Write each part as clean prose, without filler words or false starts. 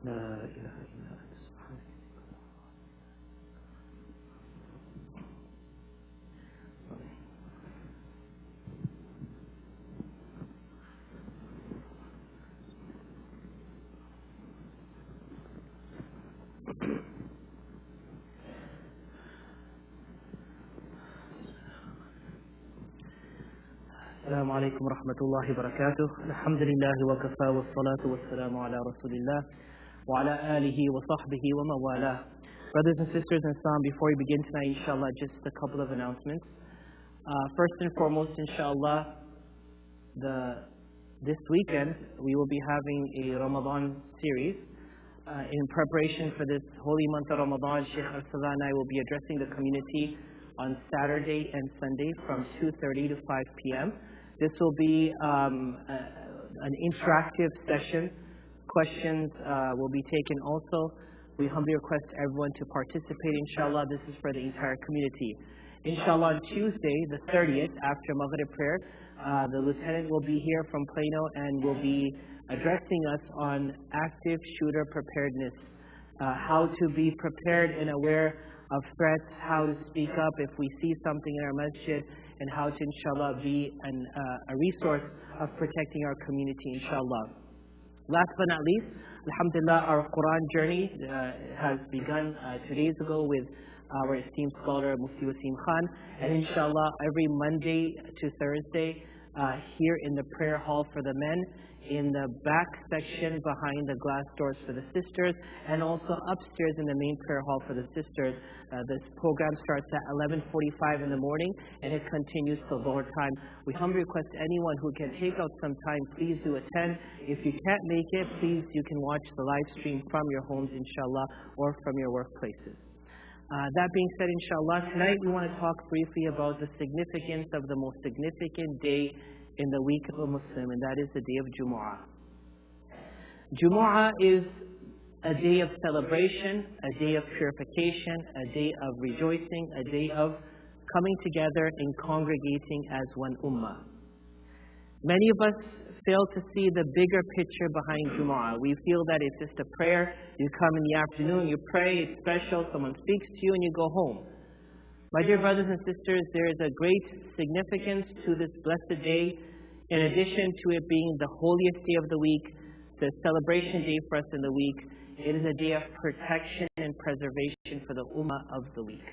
إله إلا أنت سبحانك. السلام عليكم ورحمة الله وبركاته. الحمد لله وكفى والصلاة والسلام على رسول الله وعلى آله وصحبه ومن والاه. Brothers and sisters in Islam, before we begin tonight, inshallah, just a couple of announcements. First and foremost, inshallah, this weekend we will be having a Ramadan series. In preparation for this holy month of Ramadan, Sheikh Azhar and I will be addressing the community on Saturday and Sunday from 2:30 to 5 p.m. This will be an interactive session. Questions will be taken also. We humbly request everyone to participate, inshallah. This is for the entire community. Inshallah, on Tuesday, the 30th, after Maghrib prayer, the lieutenant will be here from Plano and will be addressing us on active shooter preparedness, how to be prepared and aware of threats, how to speak up if we see something in our masjid, and how to, inshallah, be a resource of protecting our community, inshallah. Last but not least, alhamdulillah, our Quran journey has begun 2 days ago with our esteemed scholar Mufti Wasim Khan, and inshallah every Monday to Thursday here in the prayer hall for the men, in the back section behind the glass doors for the sisters, and also upstairs in the main prayer hall for the sisters. This program starts at 11:45 in the morning and it continues till Dhuhr time. We humbly request anyone who can take out some time, please do attend. If you can't make it, please, you can watch the live stream from your homes, inshallah, or from your workplaces. That being said, inshallah, tonight we want to talk briefly about the significance of the most significant day in the week of a Muslim, and that is the day of Jumu'ah. Jumu'ah is a day of celebration, a day of purification, a day of rejoicing, a day of coming together and congregating as one ummah. Many of us fail to see the bigger picture behind Jumu'ah. We feel that it's just a prayer. You come in the afternoon, you pray, it's special, someone speaks to you, and you go home. My dear brothers and sisters, there is a great significance to this blessed day. In addition to it being the holiest day of the week, the celebration day for us in the week, it is a day of protection and preservation for the ummah of the week.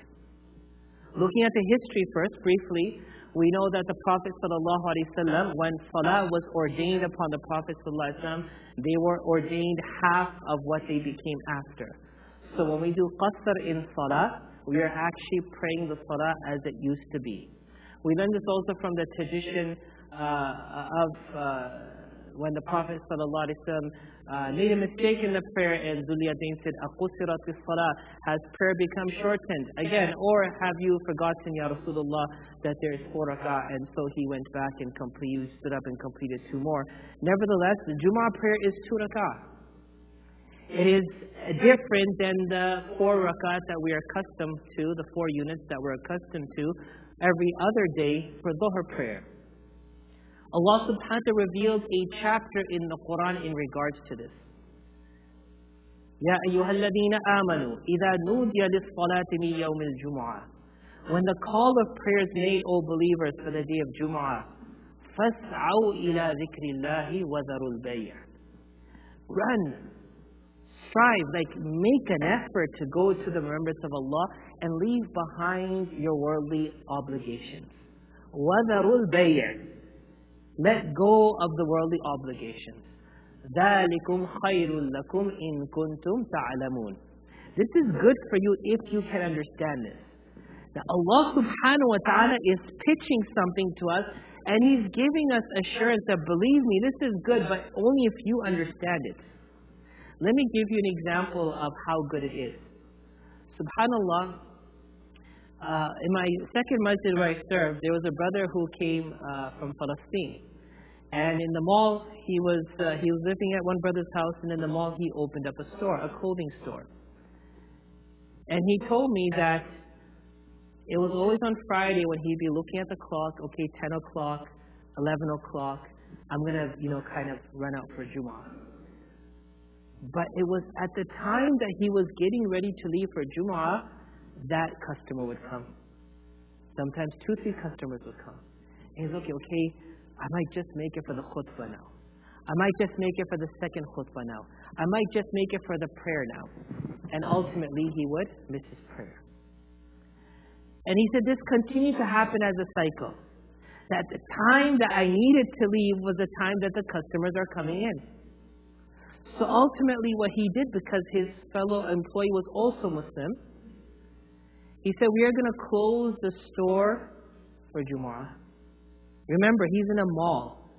Looking at the history first, briefly, we know that the Prophet ﷺ, when Salah was ordained upon the Prophet ﷺ, they were ordained half of what they became after. So when we do qasr in Salah, we are actually praying the Salah as it used to be. We learn this also from the tradition of when the Prophet ﷺ made a mistake in the prayer and Dhul Yadayn said, "Aqusirat as-salah," has prayer become shortened again, or have you forgotten, Ya Rasulullah, that there is 4 rak'ah? And so he went back and stood up and completed 2 more. Nevertheless, the Jumu'ah prayer is 2 rak'ah. It is different than the 4 rak'ah that we are accustomed to, the 4 units that we're accustomed to every other day for Dhuhr prayer. Allah subhanahu wa ta'ala revealed a chapter in the Quran in regards to this. Ya ayyuhalladhina amanu idha nudiya lis-salati min yawm al-jumu'ah. When the call of prayer is made, O believers, for the day of Jumu'ah, fas'au ila dhikrillahi wa dharul bay'. Run, strive, make an effort to go to the remembrance of Allah and leave behind your worldly obligations. Wa dharul bay'. Let go of the worldly obligations. ذَلِكُمْ خَيْرٌ لَكُمْ إِن كُنْتُمْ تَعْلَمُونَ. This is good for you if you can understand this. Now Allah subhanahu wa ta'ala is pitching something to us, and He's giving us assurance that, believe me, this is good, but only if you understand it. Let me give you an example of how good it is. Subhanallah, in my second masjid where I served, there was a brother who came from Palestine. And in the mall, he was living at one brother's house, and in the mall he opened up a store, a clothing store. And he told me that it was always on Friday when he'd be looking at the clock, okay, 10 o'clock, 11 o'clock, I'm going to, kind of run out for Jumu'ah. But it was at the time that he was getting ready to leave for Jumu'ah, that customer would come. Sometimes 2-3 customers would come. And he's okay, I might just make it for the khutbah now. I might just make it for the second khutbah now. I might just make it for the prayer now. And ultimately he would miss his prayer. And he said this continued to happen as a cycle. That the time that I needed to leave was the time that the customers are coming in. So ultimately what he did, because his fellow employee was also Muslim, he said, we are going to close the store for Jumu'ah. Remember, he's in a mall.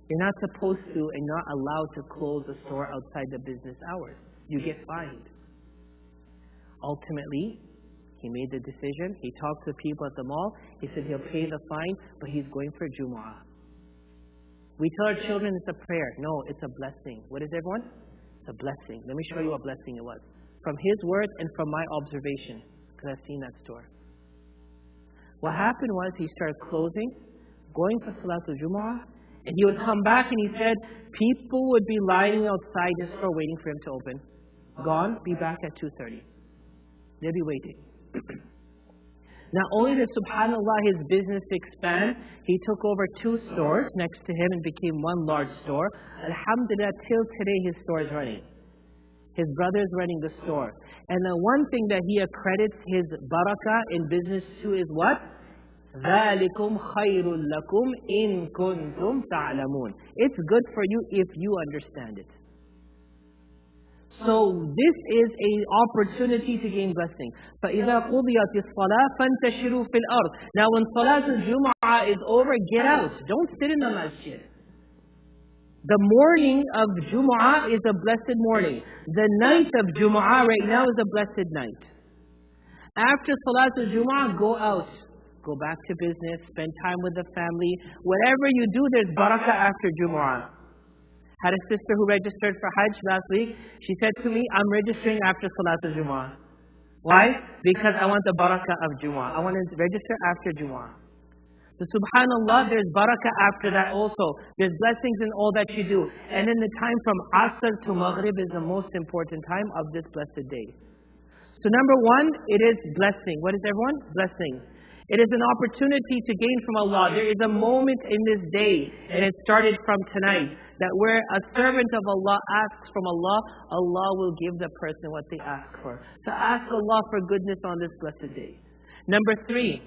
You're not supposed to and not allowed to close the store outside the business hours. You get fined. Ultimately, he made the decision. He talked to the people at the mall. He said he'll pay the fine, but he's going for Jumu'ah. We tell our children it's a prayer. No, it's a blessing. What is everyone? It's a blessing. Let me show you what blessing it was. From his words and from my observation, because I've seen that store. What happened was he started closing, going for Salatul Jumu'ah, and he would come back and he said people would be lining outside his store waiting for him to open. Gone, be back at 2:30. They'll be waiting. Not only did, subhanAllah, his business expand, he took over 2 stores next to him and became one large store. Alhamdulillah, till today his store is running. His brother is running the store. And the one thing that he accredits his barakah in business to is what? ذَلِكُمْ خَيْرٌ لَكُمْ إِن كُنْتُمْ تَعْلَمُونَ. It's good for you if you understand it. So this is an opportunity to gain blessing. فَإِذَا قُضِيَتِ الصَّلَاةِ فَانْتَشِرُوا فِي الْأَرْضِ. Now when Salatul Jumu'ah is over, get out. Don't sit in the masjid. The morning of Jumu'ah is a blessed morning. The night of Jumu'ah right now is a blessed night. After Salatul Jumu'ah, go out. Go back to business, spend time with the family. Whatever you do, there's barakah after Jumu'ah. Had a sister who registered for Hajj last week. She said to me, I'm registering after Salatul Jumu'ah. Why? Because I want the barakah of Jumu'ah. I want to register after Jumu'ah. So subhanAllah, there's barakah after that also. There's blessings in all that you do. And then the time from Asr to Maghrib is the most important time of this blessed day. So number 1, it is blessing. What is everyone? Blessing. It is an opportunity to gain from Allah. There is a moment in this day, and it started from tonight, that where a servant of Allah asks from Allah, Allah will give the person what they ask for. So ask Allah for goodness on this blessed day. Number 3,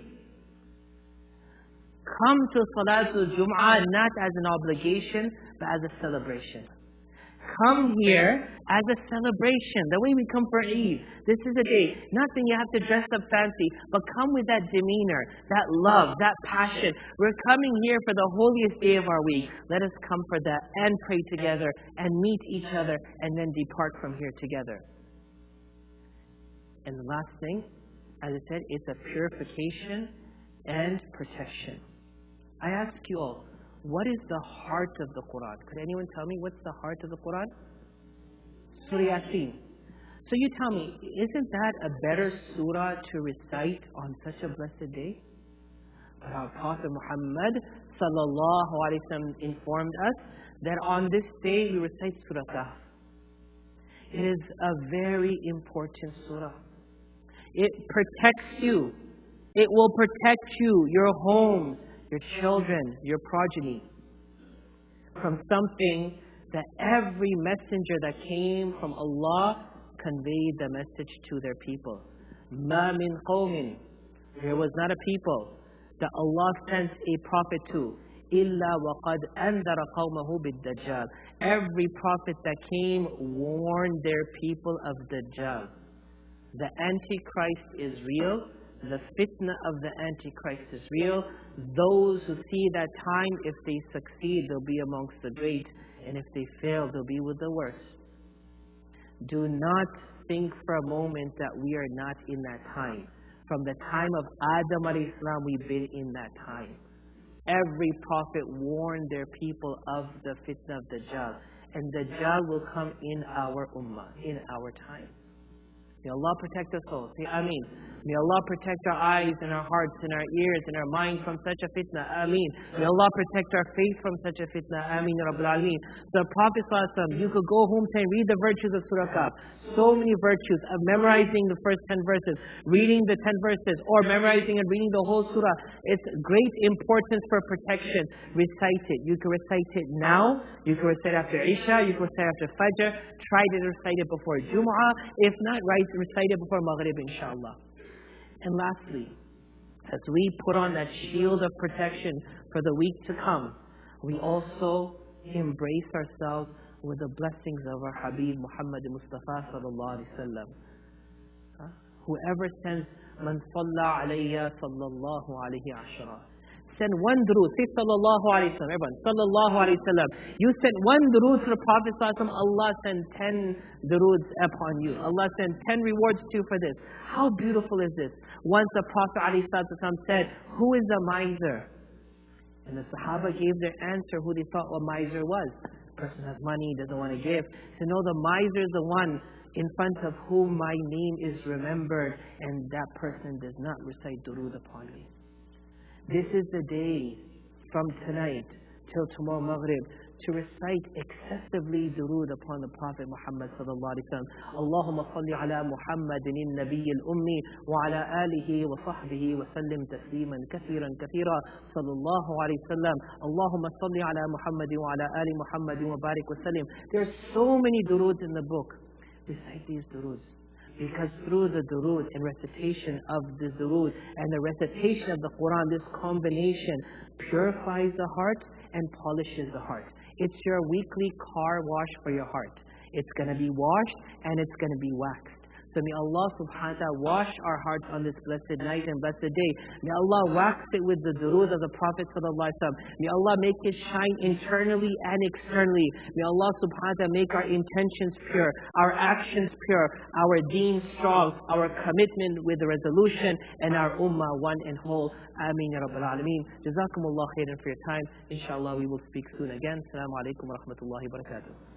come to Salatul Jum'ah not as an obligation, but as a celebration. Come here as a celebration. The way we come for Eid. This is a day. Nothing you have to dress up fancy, but come with that demeanor, that love, that passion. We're coming here for the holiest day of our week. Let us come for that and pray together and meet each other and then depart from here together. And the last thing, as I said, it's a purification and protection. I ask you all, what is the heart of the Quran? Could anyone tell me what's the heart of the Quran? Surah Yasin. So you tell me, isn't that a better surah to recite on such a blessed day? But our Prophet Muhammad sallallahu alaihi wasallam informed us that on this day we recite Surah Kahf. It is a very important surah. It protects you. It will protect you, your homes, your children, your progeny, from something that every messenger that came from Allah conveyed the message to their people. مَا مِنْ قَوْمٍ. There was not a people that Allah sent a prophet to. إِلَّا وَقَدْ أَنذَرَ قَوْمَهُ بِالدَّجَّالِ. Every prophet that came warned their people of Dajjal. The Antichrist is real. The fitna of the Antichrist is real. Those who see that time, if they succeed, they'll be amongst the great. And if they fail, they'll be with the worst. Do not think for a moment that we are not in that time. From the time of Adam alayhi salam, we've been in that time. Every prophet warned their people of the fitna of Dajjal. And Dajjal will come in our ummah, in our time. May Allah protect us all. Say Ameen. May Allah protect our eyes and our hearts and our ears and our mind from such a fitna. Ameen. May Allah protect our faith from such a fitna. Ameen. Rabbil Alameen. The Prophet ﷺ, you could go home and read the virtues of Surah Kahf. So many virtues of memorizing the first 10 verses, reading the 10 verses, or memorizing and reading the whole surah. It's great importance for protection. Recite it. You can recite it now. You can recite after Isha. You can recite after Fajr. Try to recite it before Jumu'ah. If not, recite it before Maghrib, inshallah. And lastly, as we put on that shield of protection for the week to come, we also embrace ourselves with the blessings of our Habib Muhammad Mustafa sallallahu alaihi wasallam. Whoever sends man salla alayya sallallahu alayhi ashara. Send one durood. Say sallallahu alayhi wasallam. Everyone, sallallahu alayhi wasallam. You send one durood to the Prophet sallallahu alaihi wasallam, Allah send 10 duroods upon you. Allah send 10 rewards to you for this. How beautiful is this? Once the Prophet alayhi wasallam said, who is a miser? And the Sahaba gave their answer who they thought a miser was. The person has money, doesn't want to give. So no, the miser is the one in front of whom my name is remembered, and that person does not recite durood upon me. This is the day from tonight till tomorrow Maghrib to recite excessively durood upon the Prophet Muhammad sallallahu alaihi wasallam. Allahumma salli ala Muhammadin an-nabiy al-ummi wa ala alihi wa sahbihi wa sallim tasliman kathiran kathira sallallahu alaihi wasallam. Allahumma salli ala Muhammadin wa ala ali Muhammadin wa barik wa sallim. There are so many duroods in the book. Recite these duroods. Because through the durood and recitation of the durood and the recitation of the Quran, this combination purifies the heart and polishes the heart. It's your weekly car wash for your heart. It's going to be washed and it's going to be waxed. So may Allah subhanahu wa ta'ala wash our hearts on this blessed night and blessed day. May Allah wax it with the durood of the Prophet sallallahu alaihi wasallam. May Allah make it shine internally and externally. May Allah subhanahu wa ta'ala make our intentions pure, our actions pure, our deen strong, our commitment with the resolution, and our ummah one and whole. Ameen ya Rabbil Alameen. Jazakumullah khairan for your time. Inshallah we will speak soon again. Assalamu alaikum wa rahmatullahi wa barakatuh.